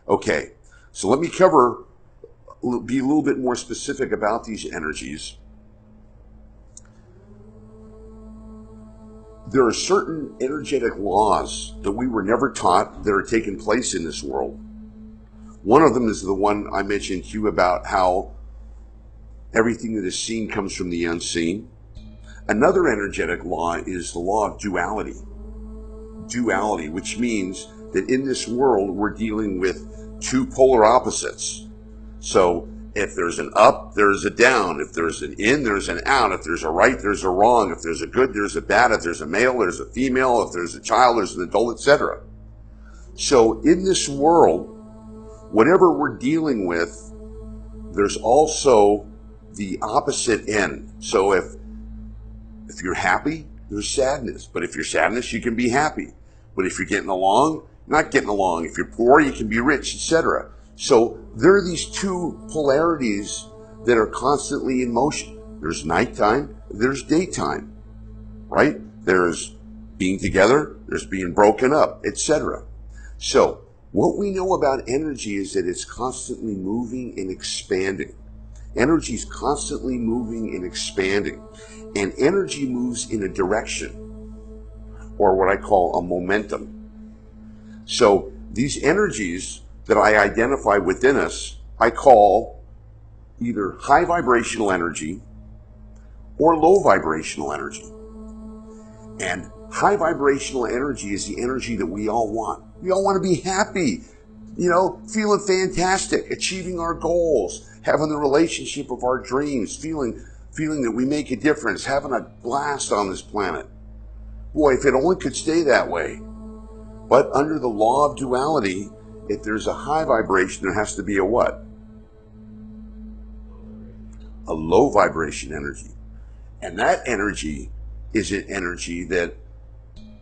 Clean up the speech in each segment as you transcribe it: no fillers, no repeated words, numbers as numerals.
Okay, so let me be a little bit more specific about these energies. There are certain energetic laws that we were never taught that are taking place in this world. One of them is the one I mentioned to you about how everything that is seen comes from the unseen. Another energetic law is the law of duality. Duality, which means that in this world we're dealing with two polar opposites. So if there's an up, there's a down. If there's an in, there's an out. If there's a right, there's a wrong. If there's a good, there's a bad. If there's a male, there's a female. If there's a child, there's an adult, etc. So in this world, whatever we're dealing with, there's also the opposite end. So if you're happy, there's sadness. But if you're sadness, you can be happy. But if you're getting along, not getting along. If you're poor, you can be rich, etc. So there are these two polarities that are constantly in motion. There's nighttime, there's daytime, right? There's being together, there's being broken up, etc. So what we know about energy is that it's constantly moving and expanding. Energy is constantly moving and expanding. And energy moves in a direction, or what I call a momentum. So these energies that I identify within us, I call either high vibrational energy or low vibrational energy. And high vibrational energy is the energy that we all want. We all want to be happy, feeling fantastic, achieving our goals, having the relationship of our dreams, feeling that we make a difference, having a blast on this planet. Boy, if it only could stay that way. But under the law of duality, if there's a high vibration, there has to be a what? A low vibration energy. And that energy is an energy that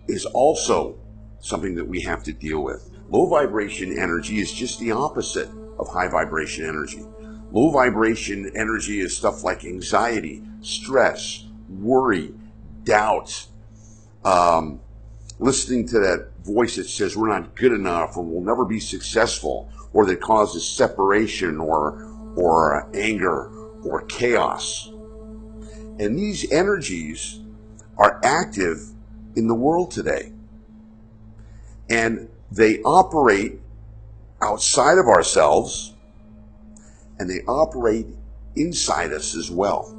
is also something that we have to deal with. Low vibration energy is just the opposite of high vibration energy. Low vibration energy is stuff like anxiety, stress, worry, doubt, listening to that voice that says we're not good enough or we'll never be successful, or that causes separation or anger or chaos. And these energies are active in the world today. And they operate outside of ourselves, and they operate inside us as well.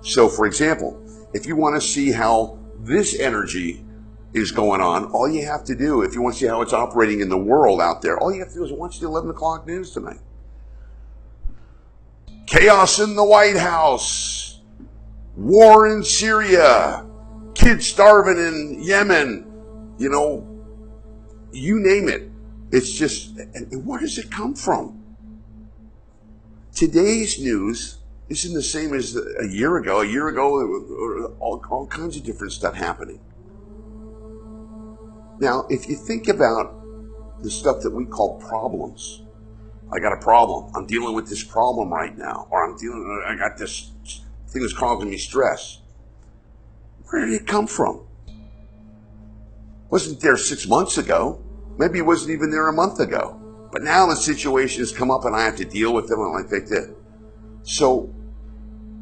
So, for example, if you want to see how this energy is going on, all you have to do, if you want to see how it's operating in the world out there, all you have to do is watch the 11 o'clock news tonight. Chaos in the White House, war in Syria, kids starving in Yemen, you name it. It's just, and where does it come from? Today's news isn't the same as a year ago. A year ago, there was all kinds of different stuff happening. Now, if you think about the stuff that we call problems, I got a problem. I'm dealing with this problem right now. Or I got this thing that's causing me stress. Where did it come from? Wasn't there 6 months ago. Maybe it wasn't even there a month ago. But now the situation has come up and I have to deal with them like that. So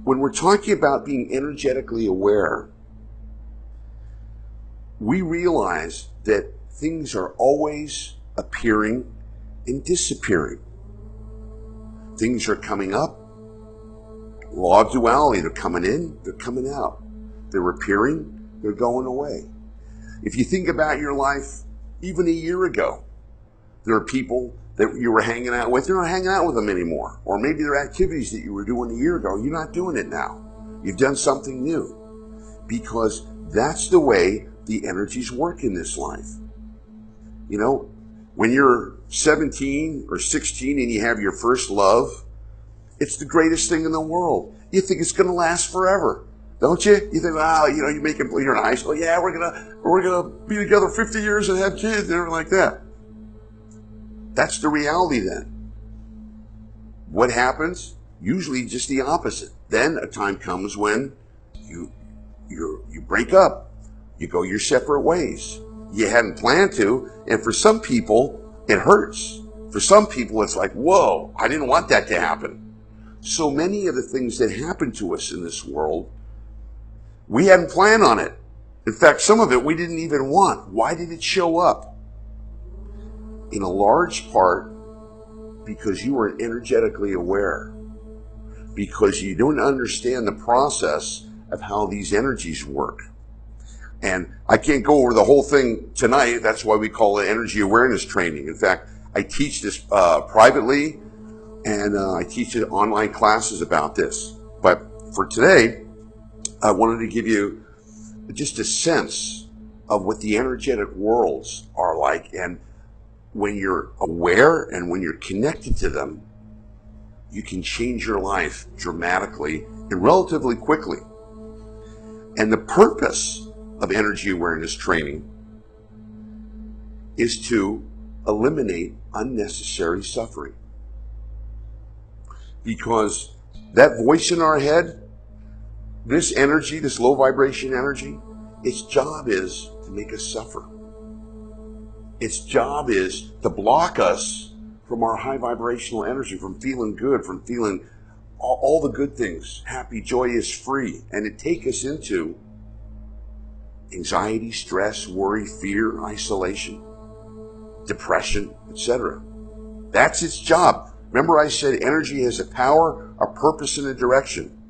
when we're talking about being energetically aware, we realize that things are always appearing and disappearing. Things are coming up. Law of duality, they're coming in, they're coming out. They're appearing, they're going away. If you think about your life, even a year ago, there are people that you were hanging out with, you're not hanging out with them anymore. Or maybe there are activities that you were doing a year ago, you're not doing it now. You've done something new. Because that's the way the energies work in this life. When you're 17 or 16 and you have your first love, it's the greatest thing in the world. You think it's going to last forever, don't you? You think, you're in high school. Yeah, we're gonna be together 50 years and have kids and everything like that. That's the reality then. What happens? Usually just the opposite. Then a time comes when you break up. You go your separate ways. You hadn't planned to, and for some people, It hurts. For some people, it's like, whoa, I didn't want that to happen. So many of the things that happen to us in this world, we hadn't planned on it. In fact, some of it we didn't even want. Why did it show up? In a large part, because you weren't energetically aware. Because you don't understand the process of how these energies work. And I can't go over the whole thing tonight. That's why we call it energy awareness training. In fact, I teach this privately, and I teach online classes about this. But for today, I wanted to give you just a sense of what the energetic worlds are like. And when you're aware and when you're connected to them, you can change your life dramatically and relatively quickly. And the purpose of energy awareness training is to eliminate unnecessary suffering. Because that voice in our head, this energy, this low vibration energy, its job is to make us suffer. Its job is to block us from our high vibrational energy, from feeling good, from feeling all the good things, happy, joyous, free, and to take us into anxiety, stress, worry, fear, isolation, depression, etc. That's its job. Remember I said energy has a power, a purpose, and a direction.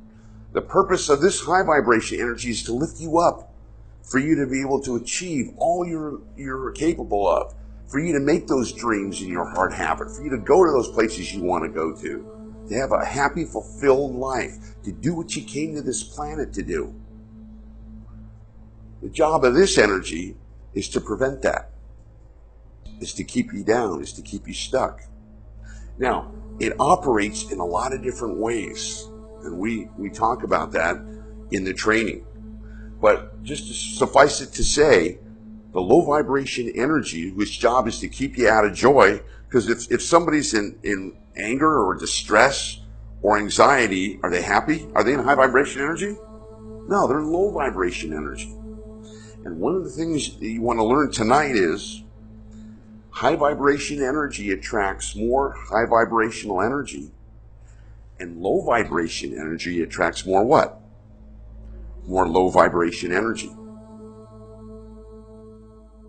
The purpose of this high vibration energy is to lift you up, for you to be able to achieve all you're capable of, for you to make those dreams in your heart happen, for you to go to those places you want to go to have a happy, fulfilled life, to do what you came to this planet to do. The job of this energy is to prevent that. Is to keep you down, is to keep you stuck. Now, it operates in a lot of different ways, and we talk about that in the training. But just to suffice it to say, the low vibration energy, whose job is to keep you out of joy, because if somebody's in anger or distress or anxiety, are they happy? Are they in high vibration energy? No, they're in low vibration energy. And one of the things that you want to learn tonight is high vibration energy attracts more high vibrational energy, and low vibration energy attracts more what? More low vibration energy.